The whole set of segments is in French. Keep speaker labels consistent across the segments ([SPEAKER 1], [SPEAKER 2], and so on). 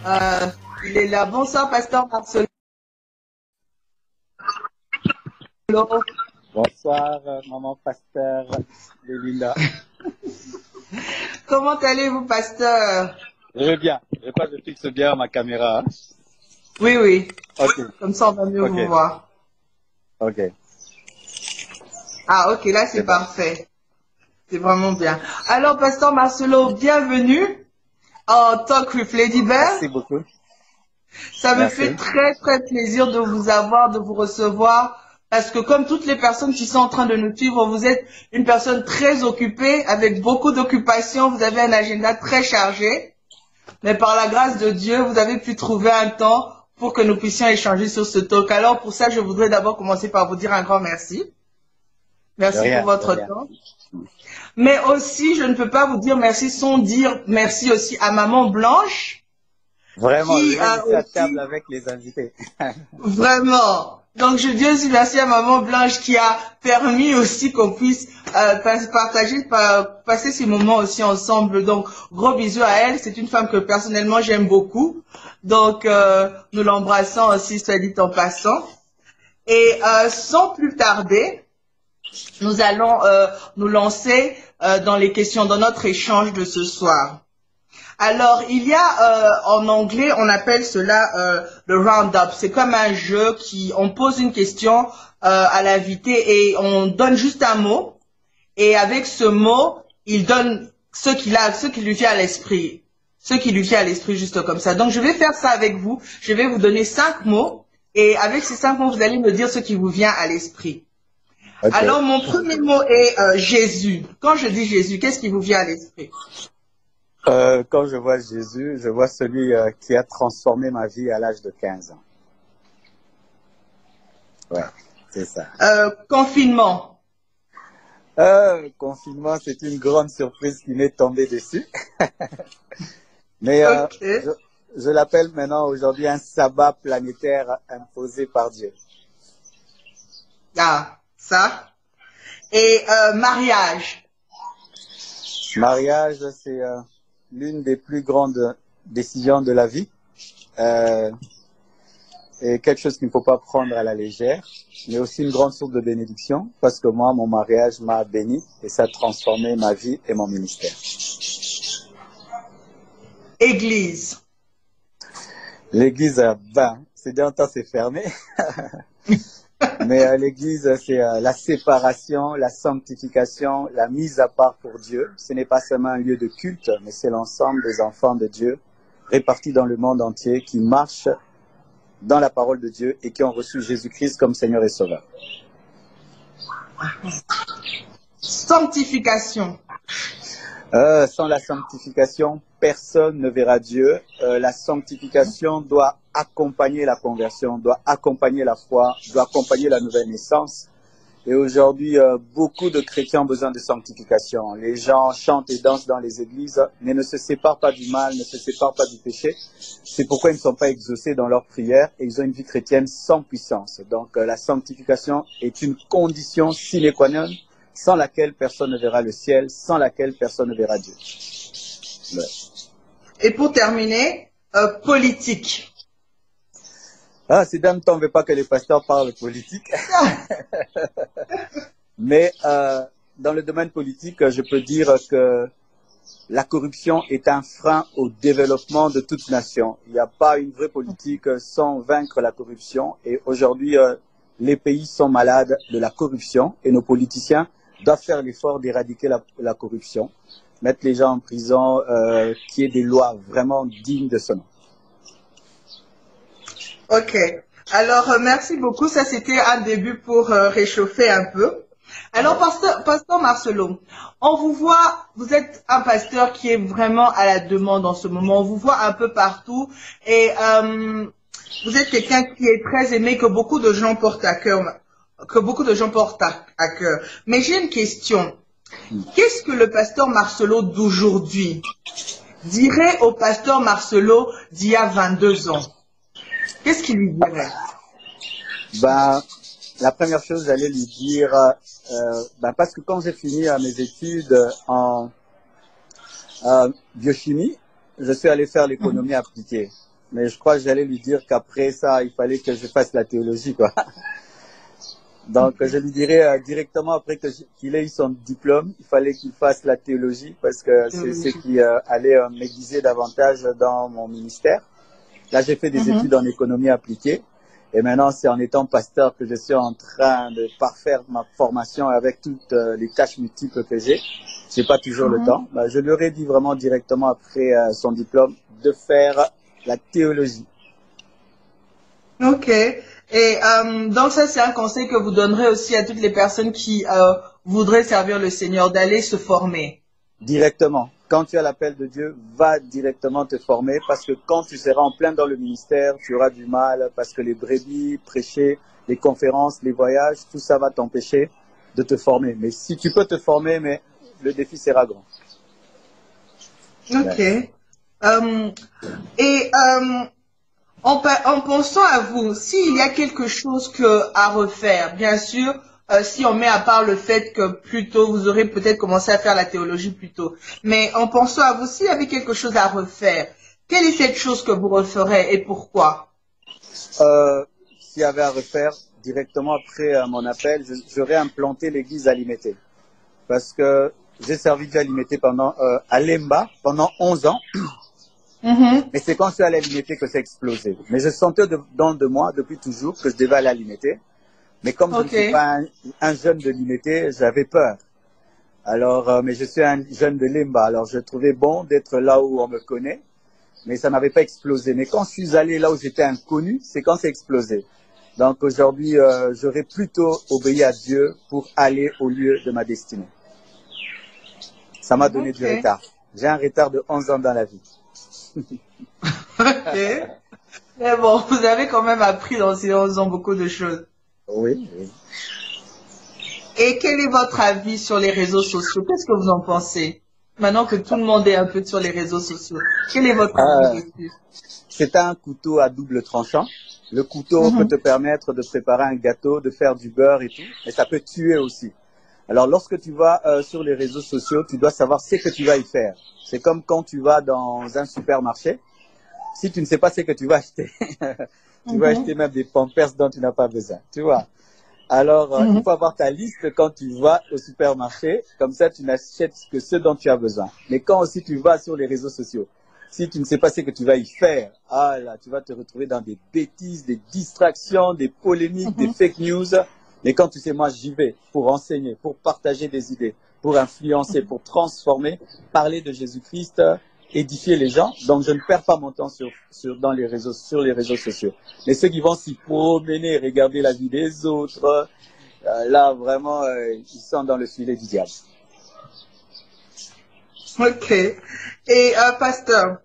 [SPEAKER 1] Euh, il est là. Bonsoir, pasteur Marcelo.
[SPEAKER 2] Bonsoir, maman pasteur Belinda.
[SPEAKER 1] Comment allez-vous, pasteur?
[SPEAKER 2] Je vais bien. Je pas je fixe bien ma caméra. Hein.
[SPEAKER 1] Oui, oui.
[SPEAKER 2] Ok.
[SPEAKER 1] Comme ça, on va mieux vous voir.
[SPEAKER 2] Ok.
[SPEAKER 1] Ah, ok, là, c'est
[SPEAKER 2] Bon.
[SPEAKER 1] parfait. C'est vraiment bien. Alors, pasteur Marcelo, bienvenue en Talk with Lady Bear.
[SPEAKER 2] Merci beaucoup.
[SPEAKER 1] Ça me
[SPEAKER 2] Merci.
[SPEAKER 1] fait très, très plaisir de vous avoir, de vous recevoir. Parce que comme toutes les personnes qui sont en train de nous suivre, vous êtes une personne très occupée, avec beaucoup d'occupations. Vous avez un agenda très chargé. Mais par la grâce de Dieu, vous avez pu trouver un temps pour que nous puissions échanger sur ce talk. Alors, pour ça, je voudrais d'abord commencer par vous dire un grand merci. Merci pour votre temps. Mais aussi, je ne peux pas vous dire merci sans dire merci aussi à Maman Blanche.
[SPEAKER 2] Vraiment,
[SPEAKER 1] qui
[SPEAKER 2] je vais rester à table avec les invités.
[SPEAKER 1] Vraiment. Donc, je dis aussi merci à Maman Blanche qui a permis aussi qu'on puisse passer ces moments aussi ensemble. Donc, gros bisous à elle. C'est une femme que personnellement j'aime beaucoup. Donc, nous l'embrassons aussi, soit dit en passant. Et sans plus tarder, nous allons nous lancer dans les questions, dans notre échange de ce soir. Alors, il y a en anglais, on appelle cela le round-up. C'est comme un jeu on pose une question à l'invité et on donne juste un mot. Et avec ce mot, il donne ce qui lui vient à l'esprit. Ce qui lui vient à l'esprit juste comme ça. Donc, je vais faire ça avec vous. Je vais vous donner 5 mots. Et avec ces 5 mots, vous allez me dire ce qui vous vient à l'esprit. Okay. Alors, mon premier mot est Jésus. Quand je dis Jésus, qu'est-ce qui vous vient à l'esprit?
[SPEAKER 2] Quand je vois Jésus, je vois celui qui a transformé ma vie à l'âge de 15 ans. Ouais, c'est ça.
[SPEAKER 1] Confinement.
[SPEAKER 2] Confinement, c'est une grande surprise qui m'est tombée dessus. Mais
[SPEAKER 1] okay.
[SPEAKER 2] je l'appelle maintenant aujourd'hui un sabbat planétaire imposé par Dieu.
[SPEAKER 1] Ah, ça. Et mariage.
[SPEAKER 2] Mariage, c'est l'une des plus grandes décisions de la vie. Et quelque chose qu'il ne faut pas prendre à la légère, mais aussi une grande source de bénédiction, parce que moi, mon mariage m'a béni et ça a transformé ma vie et mon ministère.
[SPEAKER 1] Église.
[SPEAKER 2] L'église, ces derniers temps, c'est fermé. Mais l'église, c'est la séparation, la sanctification, la mise à part pour Dieu. Ce n'est pas seulement un lieu de culte, mais c'est l'ensemble des enfants de Dieu répartis dans le monde entier qui marchent dans la parole de Dieu et qui ont reçu Jésus-Christ comme Seigneur et Sauveur.
[SPEAKER 1] Sanctification.
[SPEAKER 2] Sans la sanctification, personne ne verra Dieu. La sanctification doit accompagner la conversion, doit accompagner la foi, doit accompagner la nouvelle naissance. Et aujourd'hui, beaucoup de chrétiens ont besoin de sanctification. Les gens chantent et dansent dans les églises, mais ne se séparent pas du mal, ne se séparent pas du péché. C'est pourquoi ils ne sont pas exaucés dans leurs prières et ils ont une vie chrétienne sans puissance. Donc la sanctification est une condition sine qua non, sans laquelle personne ne verra le ciel, sans laquelle personne ne verra Dieu. Ouais.
[SPEAKER 1] Et pour terminer, politique.
[SPEAKER 2] Ah, ces dames ne veut pas que les pasteurs parlent politique. Mais dans le domaine politique, je peux dire que la corruption est un frein au développement de toute nation. Il n'y a pas une vraie politique sans vaincre la corruption. Et aujourd'hui, les pays sont malades de la corruption et nos politiciens doivent faire l'effort d'éradiquer la corruption, mettre les gens en prison, qu'il y ait des lois vraiment dignes de ce nom.
[SPEAKER 1] Ok. Alors, merci beaucoup. Ça, c'était un début pour réchauffer un peu. Alors, pasteur Marcelo, on vous voit, vous êtes un pasteur qui est vraiment à la demande en ce moment. On vous voit un peu partout et vous êtes quelqu'un qui est très aimé, que beaucoup de gens portent à cœur, Mais j'ai une question. Qu'est-ce que le pasteur Marcelo d'aujourd'hui dirait au pasteur Marcelo d'il y a 22 ans? Qu'est-ce qu'il lui dirait?
[SPEAKER 2] La première chose, j'allais lui dire, parce que quand j'ai fini mes études en biochimie, je suis allé faire l'économie appliquée. mais je crois que j'allais lui dire qu'après ça, il fallait que je fasse la théologie, quoi. Donc, je lui dirais directement après qu'il ait eu son diplôme, il fallait qu'il fasse la théologie parce que c'est ce qui allait m'aiguiser davantage dans mon ministère. Là, j'ai fait des études en économie appliquée et maintenant, c'est en étant pasteur que je suis en train de parfaire ma formation avec toutes les tâches multiples que j'ai. J'ai pas toujours le temps. Bah, je lui aurais dit vraiment directement après son diplôme de faire la théologie.
[SPEAKER 1] Ok. Et donc ça, c'est un conseil que vous donnerez aussi à toutes les personnes qui voudraient servir le Seigneur, d'aller se former.
[SPEAKER 2] Directement. Quand tu as l'appel de Dieu, va directement te former parce que quand tu seras en plein dans le ministère, tu auras du mal parce que les brebis, prêcher, les conférences, les voyages, tout ça va t'empêcher de te former. Mais si tu peux te former, mais le défi sera grand.
[SPEAKER 1] Ok. Et en pensant à vous, s'il y a quelque chose à refaire, bien sûr, si on met à part le fait que plus tôt, vous aurez peut-être commencé à faire la théologie plus tôt, mais en pensant à vous, s'il y avait quelque chose à refaire, quelle est cette chose que vous referez et pourquoi?
[SPEAKER 2] S'il y avait à refaire, directement après mon appel, j'aurais implanté l'église à Limité. Parce que j'ai servi Dieu à Limité à Lemba pendant 11 ans. Mais c'est quand je suis allé à Limité que c'est explosé. Mais je sentais dans de moi, depuis toujours, que je devais aller à Limité. Mais comme je ne suis pas un jeune de Limité, j'avais peur. Alors, mais je suis un jeune de Lemba. Alors, je trouvais bon d'être là où on me connaît. Mais ça n'avait pas explosé. Mais quand je suis allé là où j'étais inconnu, c'est quand c'est explosé. Donc aujourd'hui, j'aurais plutôt obéi à Dieu pour aller au lieu de ma destinée. Ça m'a donné du retard. J'ai un retard de 11 ans dans la vie.
[SPEAKER 1] Ok. Mais bon, vous avez quand même appris dans ces 11 ans beaucoup de choses.
[SPEAKER 2] Oui, oui.
[SPEAKER 1] Et quel est votre avis sur les réseaux sociaux? Qu'est-ce que vous en pensez? Maintenant que tout le monde est un peu sur les réseaux sociaux, quel est votre avis dessus?
[SPEAKER 2] C'est un couteau à double tranchant. Le couteau peut te permettre de préparer un gâteau, de faire du beurre et tout, mais ça peut tuer aussi. Alors, lorsque tu vas sur les réseaux sociaux, tu dois savoir ce que tu vas y faire. C'est comme quand tu vas dans un supermarché. Si tu ne sais pas ce que tu vas acheter, tu vas acheter même des Pampers dont tu n'as pas besoin, tu vois. Alors, il faut avoir ta liste quand tu vas au supermarché. Comme ça, tu n'achètes que ce dont tu as besoin. Mais quand aussi tu vas sur les réseaux sociaux, si tu ne sais pas ce que tu vas y faire, ah là, tu vas te retrouver dans des bêtises, des distractions, des polémiques, des fake news. Mais quand tu sais, moi, j'y vais pour enseigner, pour partager des idées, pour influencer, pour transformer, parler de Jésus-Christ, édifier les gens. Donc, je ne perds pas mon temps sur les réseaux sociaux. Mais ceux qui vont s'y promener, regarder la vie des autres, là, vraiment, ils sont dans le filet du diable.
[SPEAKER 1] Ok. Et pasteur,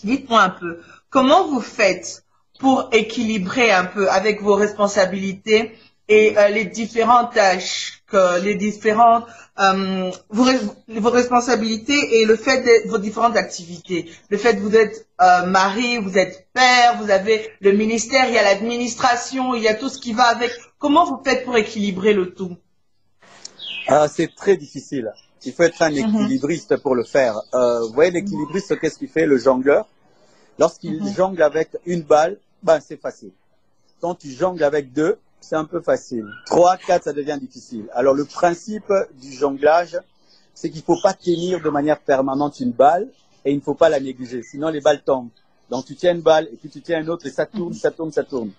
[SPEAKER 1] dites-moi un peu, comment vous faites pour équilibrer un peu avec vos responsabilités et les différentes tâches, vos responsabilités et le fait de vos différentes activités. Le fait que vous êtes mari, vous êtes père, vous avez le ministère, il y a l'administration, il y a tout ce qui va avec. Comment vous faites pour équilibrer le tout?
[SPEAKER 2] C'est très difficile. Il faut être un équilibriste pour le faire. Vous voyez, l'équilibriste, qu'est-ce qu'il fait, le jongleur? Lorsqu'il jongle avec une balle, ben, c'est facile. Quand tu jongles avec deux, c'est un peu facile. 3, 4, ça devient difficile. Alors, le principe du jonglage, c'est qu'il ne faut pas tenir de manière permanente une balle et il ne faut pas la négliger. Sinon, les balles tombent. Donc, tu tiens une balle et puis tu tiens une autre et ça tourne, ça tourne, ça tourne.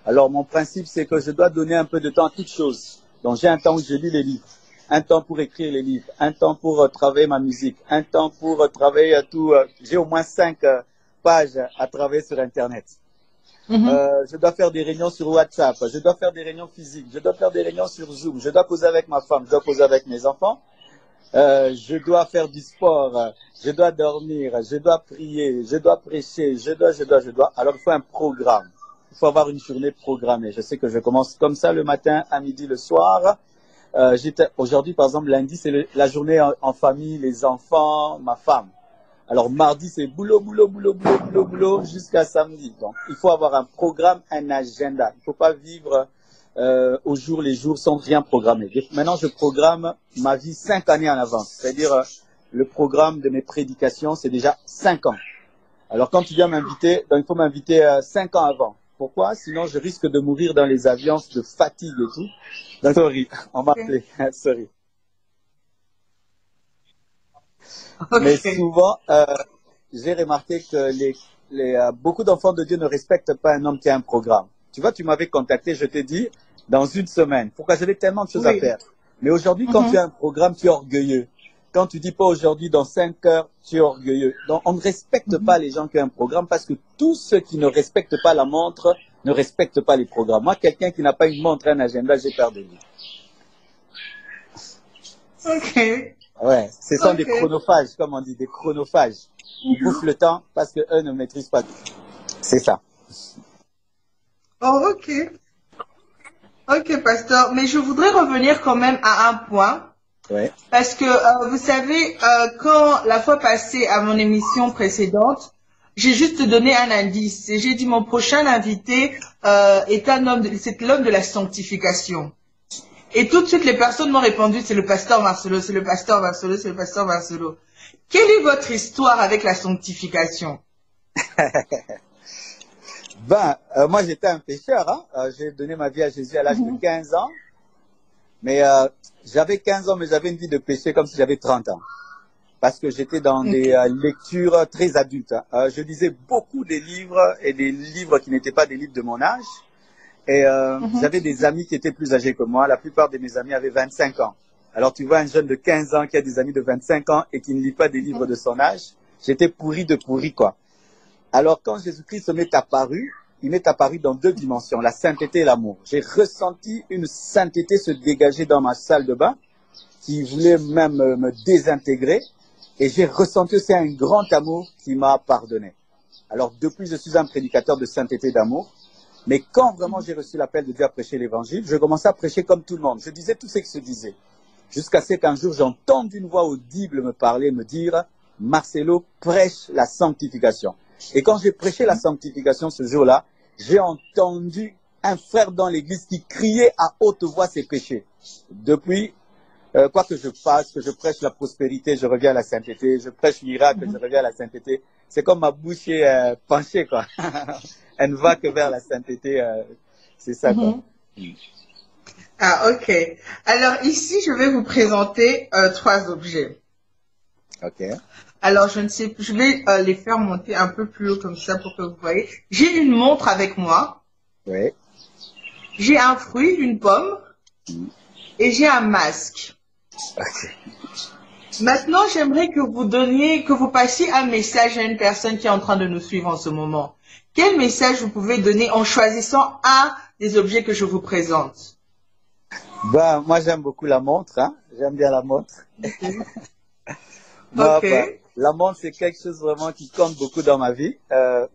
[SPEAKER 2] Alors, mon principe, c'est que je dois donner un peu de temps à toute chose. Donc, j'ai un temps où je lis les livres, un temps pour écrire les livres, un temps pour travailler ma musique, un temps pour travailler tout. J'ai au moins 5 pages à travailler sur Internet. Je dois faire des réunions sur WhatsApp, je dois faire des réunions physiques, je dois faire des réunions sur Zoom, je dois poser avec ma femme, je dois poser avec mes enfants, je dois faire du sport, je dois dormir, je dois prier, je dois prêcher, je dois. Alors il faut un programme, il faut avoir une journée programmée. Je sais que je commence comme ça le matin, à midi, le soir. Aujourd'hui, par exemple, lundi, c'est la journée en famille, les enfants, ma femme. Alors, mardi, c'est boulot, jusqu'à samedi. Donc, il faut avoir un programme, un agenda. Il ne faut pas vivre au jour les jours sans rien programmer. Maintenant, je programme ma vie 5 années en avance. C'est-à-dire, le programme de mes prédications, c'est déjà 5 ans. Alors, quand tu viens m'inviter, il faut m'inviter 5 ans avant. Pourquoi? Sinon, je risque de mourir dans les avions de fatigue et tout. Donc, sorry, on m'a appelé. Sorry. Mais souvent, j'ai remarqué que beaucoup d'enfants de Dieu ne respectent pas un homme qui a un programme. Tu vois, tu m'avais contacté, je t'ai dit, dans une semaine. Pourquoi? J'avais tellement de choses à faire. Mais aujourd'hui, quand tu as un programme, tu es orgueilleux. Quand tu dis pas aujourd'hui, dans 5 heures, tu es orgueilleux. Donc, on ne respecte pas les gens qui ont un programme parce que tous ceux qui ne respectent pas la montre ne respectent pas les programmes. Moi, quelqu'un qui n'a pas une montre, un agenda, j'ai peur de lui.
[SPEAKER 1] Ok.
[SPEAKER 2] Ouais, ce sont des chronophages, comme on dit, des chronophages. Ils bouffent le temps parce qu'eux ne maîtrisent pas tout. C'est ça.
[SPEAKER 1] Oh, ok. Ok, pasteur. Mais je voudrais revenir quand même à un point.
[SPEAKER 2] Ouais.
[SPEAKER 1] Parce que, vous savez, quand la fois passée à mon émission précédente, j'ai juste donné un indice. Et j'ai dit mon prochain invité est un homme, c'est l'homme de la sanctification. Et tout de suite, les personnes m'ont répondu, c'est le pasteur Marcelo, c'est le pasteur Marcelo, c'est le pasteur Marcelo. Quelle est votre histoire avec la sanctification?
[SPEAKER 2] Moi, j'étais un pécheur. Hein. J'ai donné ma vie à Jésus à l'âge de 15 ans. Mais j'avais 15 ans, mais j'avais une vie de péché comme si j'avais 30 ans. Parce que j'étais dans des lectures très adultes. Hein. Je lisais beaucoup des livres et des livres qui n'étaient pas des livres de mon âge. Et j'avais des amis qui étaient plus âgés que moi. La plupart de mes amis avaient 25 ans. Alors tu vois un jeune de 15 ans qui a des amis de 25 ans et qui ne lit pas des livres de son âge. J'étais pourri de pourri, quoi. Alors quand Jésus-Christ m'est apparu, il m'est apparu dans 2 dimensions, la sainteté et l'amour. J'ai ressenti une sainteté se dégager dans ma salle de bain qui voulait même me désintégrer. Et j'ai ressenti aussi un grand amour qui m'a pardonné. Alors depuis, je suis un prédicateur de sainteté et d'amour. Mais quand vraiment j'ai reçu l'appel de Dieu à prêcher l'évangile, je commençais à prêcher comme tout le monde. Je disais tout ce qui se disait. Jusqu'à ce qu'un jour, j'entende une voix audible me parler, me dire « Marcelo, prêche la sanctification ». Et quand j'ai prêché la sanctification ce jour-là, j'ai entendu un frère dans l'église qui criait à haute voix ses péchés. Depuis, quoi que je fasse, que je prêche la prospérité, je reviens à la sainteté. Je prêche miracle, je reviens à la sainteté. C'est comme ma bouche est penchée, quoi. Elle ne va que vers la sainteté. C'est ça, quoi.
[SPEAKER 1] Ah, ok. Alors ici, je vais vous présenter 3 objets.
[SPEAKER 2] Ok.
[SPEAKER 1] Alors, je ne sais plus, je vais les faire monter un peu plus haut comme ça pour que vous voyez. J'ai une montre avec moi.
[SPEAKER 2] Oui.
[SPEAKER 1] J'ai un fruit, une pomme. Et j'ai un masque.
[SPEAKER 2] Ok.
[SPEAKER 1] Maintenant, j'aimerais que vous passiez un message à une personne qui est en train de nous suivre en ce moment. Quel message vous pouvez donner en choisissant un des objets que je vous présente?
[SPEAKER 2] Moi, j'aime beaucoup la montre. Hein. J'aime bien la montre. Moi, la montre, c'est quelque chose vraiment qui compte beaucoup dans ma vie.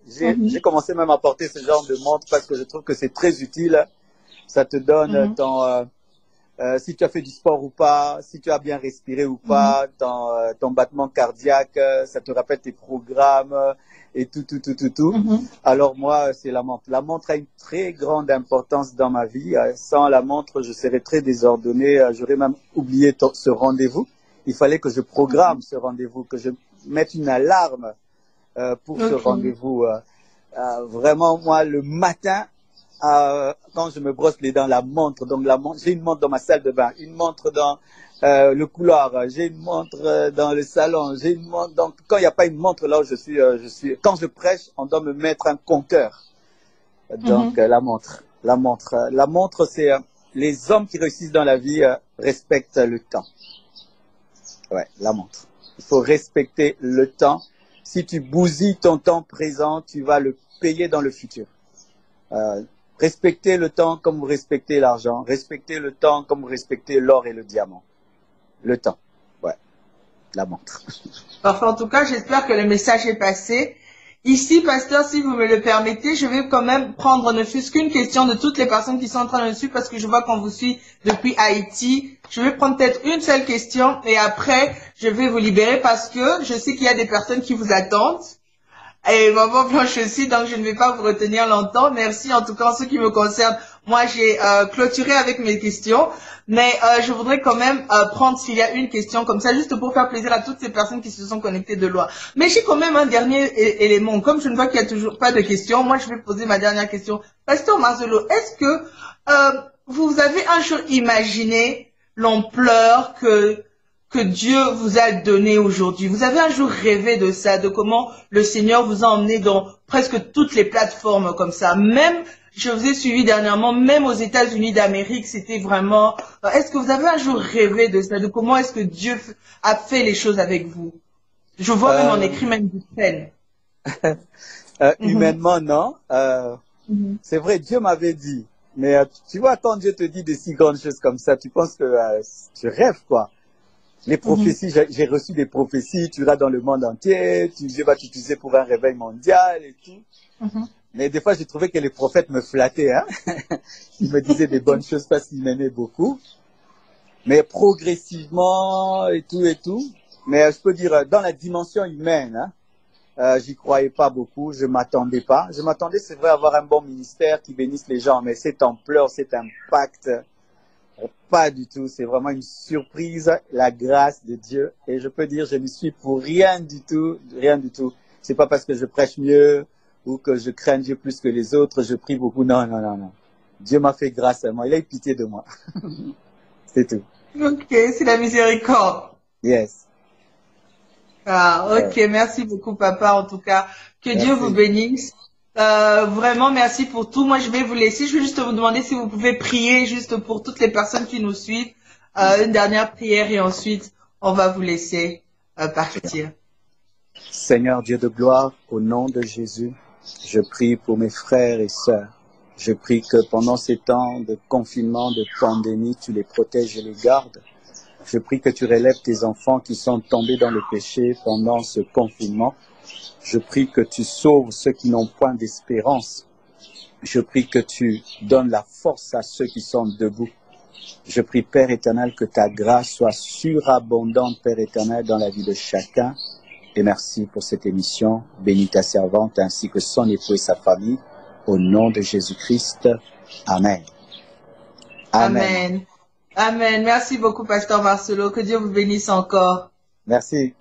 [SPEAKER 2] J'ai commencé même à porter ce genre de montre parce que je trouve que c'est très utile. Ça te donne si tu as fait du sport ou pas, si tu as bien respiré ou pas, ton battement cardiaque, ça te rappelle tes programmes et tout. Alors moi, c'est la montre. La montre a une très grande importance dans ma vie. Sans la montre, je serais très désordonné. J'aurais même oublié ce rendez-vous. Il fallait que je programme ce rendez-vous, que je mette une alarme pour ce rendez-vous. Vraiment, moi, le matin, quand je me brosse les dents, la montre. Donc, j'ai une montre dans ma salle de bain, une montre dans le couloir, j'ai une montre dans le salon, j'ai une montre. Donc, quand il n'y a pas une montre là où je suis, quand je prêche, on doit me mettre un compteur. Donc, la montre. La montre, c'est les hommes qui réussissent dans la vie respectent le temps. Ouais, la montre. Il faut respecter le temps. Si tu bousilles ton temps présent, tu vas le payer dans le futur. Respectez le temps comme vous respectez l'argent. Respectez le temps comme vous respectez l'or et le diamant. Le temps. Ouais. La montre.
[SPEAKER 1] Enfin, en tout cas, j'espère que le message est passé. Ici, pasteur, si vous me le permettez, je vais quand même prendre ne fût-ce qu'une question de toutes les personnes qui sont en train de suivre parce que je vois qu'on vous suit depuis Haïti. Je vais prendre peut-être une seule question et après, je vais vous libérer parce que je sais qu'il y a des personnes qui vous attendent. Et maman Blanche aussi, donc je ne vais pas vous retenir longtemps. Merci en tout cas en ce qui me concerne. Moi, j'ai clôturé avec mes questions, mais je voudrais quand même prendre s'il y a une question comme ça, juste pour faire plaisir à toutes ces personnes qui se sont connectées de loin. Mais j'ai quand même un dernier élément. Comme je ne vois qu'il y a toujours pas de questions, moi je vais poser ma dernière question. Pasteur Marcelo, est-ce que vous avez un jour imaginé l'ampleur que Dieu vous a donné aujourd'hui? Vous avez un jour rêvé de ça, de comment le Seigneur vous a emmené dans presque toutes les plateformes comme ça. Même, je vous ai suivi dernièrement, même aux États-Unis d'Amérique, c'était vraiment... Est-ce que vous avez un jour rêvé de ça, de comment est-ce que Dieu a fait les choses avec vous? Je vois même en écrit même du peine.
[SPEAKER 2] Humainement, non. C'est vrai, Dieu m'avait dit. Mais tu vois, quand Dieu te dit de si grandes choses comme ça, tu penses que tu rêves, quoi. Les prophéties, j'ai reçu des prophéties, tu iras dans le monde entier, Dieu va t'utiliser pour un réveil mondial et tout. Mais des fois, j'ai trouvé que les prophètes me flattaient. Hein. Ils me disaient des bonnes choses parce qu'ils m'aimaient beaucoup. Mais progressivement et tout et tout. Mais je peux dire, dans la dimension humaine, hein, j'y croyais pas beaucoup, je m'attendais pas. Je m'attendais, c'est vrai, à avoir un bon ministère qui bénisse les gens, mais cette ampleur, cet impact... Pas du tout, c'est vraiment une surprise, la grâce de Dieu. Et je peux dire, je ne suis pour rien du tout, rien du tout. C'est pas parce que je prêche mieux ou que je crains Dieu plus que les autres, je prie beaucoup. Non, non, non, non. Dieu m'a fait grâce à moi, il a eu pitié de moi. C'est tout.
[SPEAKER 1] Ok, c'est la miséricorde.
[SPEAKER 2] Yes.
[SPEAKER 1] Ah, ok, merci beaucoup, papa, en tout cas. Que
[SPEAKER 2] Merci.
[SPEAKER 1] Dieu vous bénisse. Vraiment, merci pour tout. Moi, je vais vous laisser. Je vais juste vous demander si vous pouvez prier juste pour toutes les personnes qui nous suivent. Une dernière prière et ensuite, on va vous laisser partir.
[SPEAKER 2] Seigneur Dieu de gloire, au nom de Jésus, je prie pour mes frères et sœurs. Je prie que pendant ces temps de confinement, de pandémie, tu les protèges et les gardes. Je prie que tu relèves tes enfants qui sont tombés dans le péché pendant ce confinement. Je prie que tu sauves ceux qui n'ont point d'espérance. Je prie que tu donnes la force à ceux qui sont debout. Je prie, Père éternel, que ta grâce soit surabondante, Père éternel, dans la vie de chacun. Et merci pour cette émission. Bénis ta servante ainsi que son époux et sa famille. Au nom de Jésus-Christ. Amen.
[SPEAKER 1] Amen. Amen. Merci beaucoup, Pasteur Marcelo. Que Dieu vous bénisse encore.
[SPEAKER 2] Merci.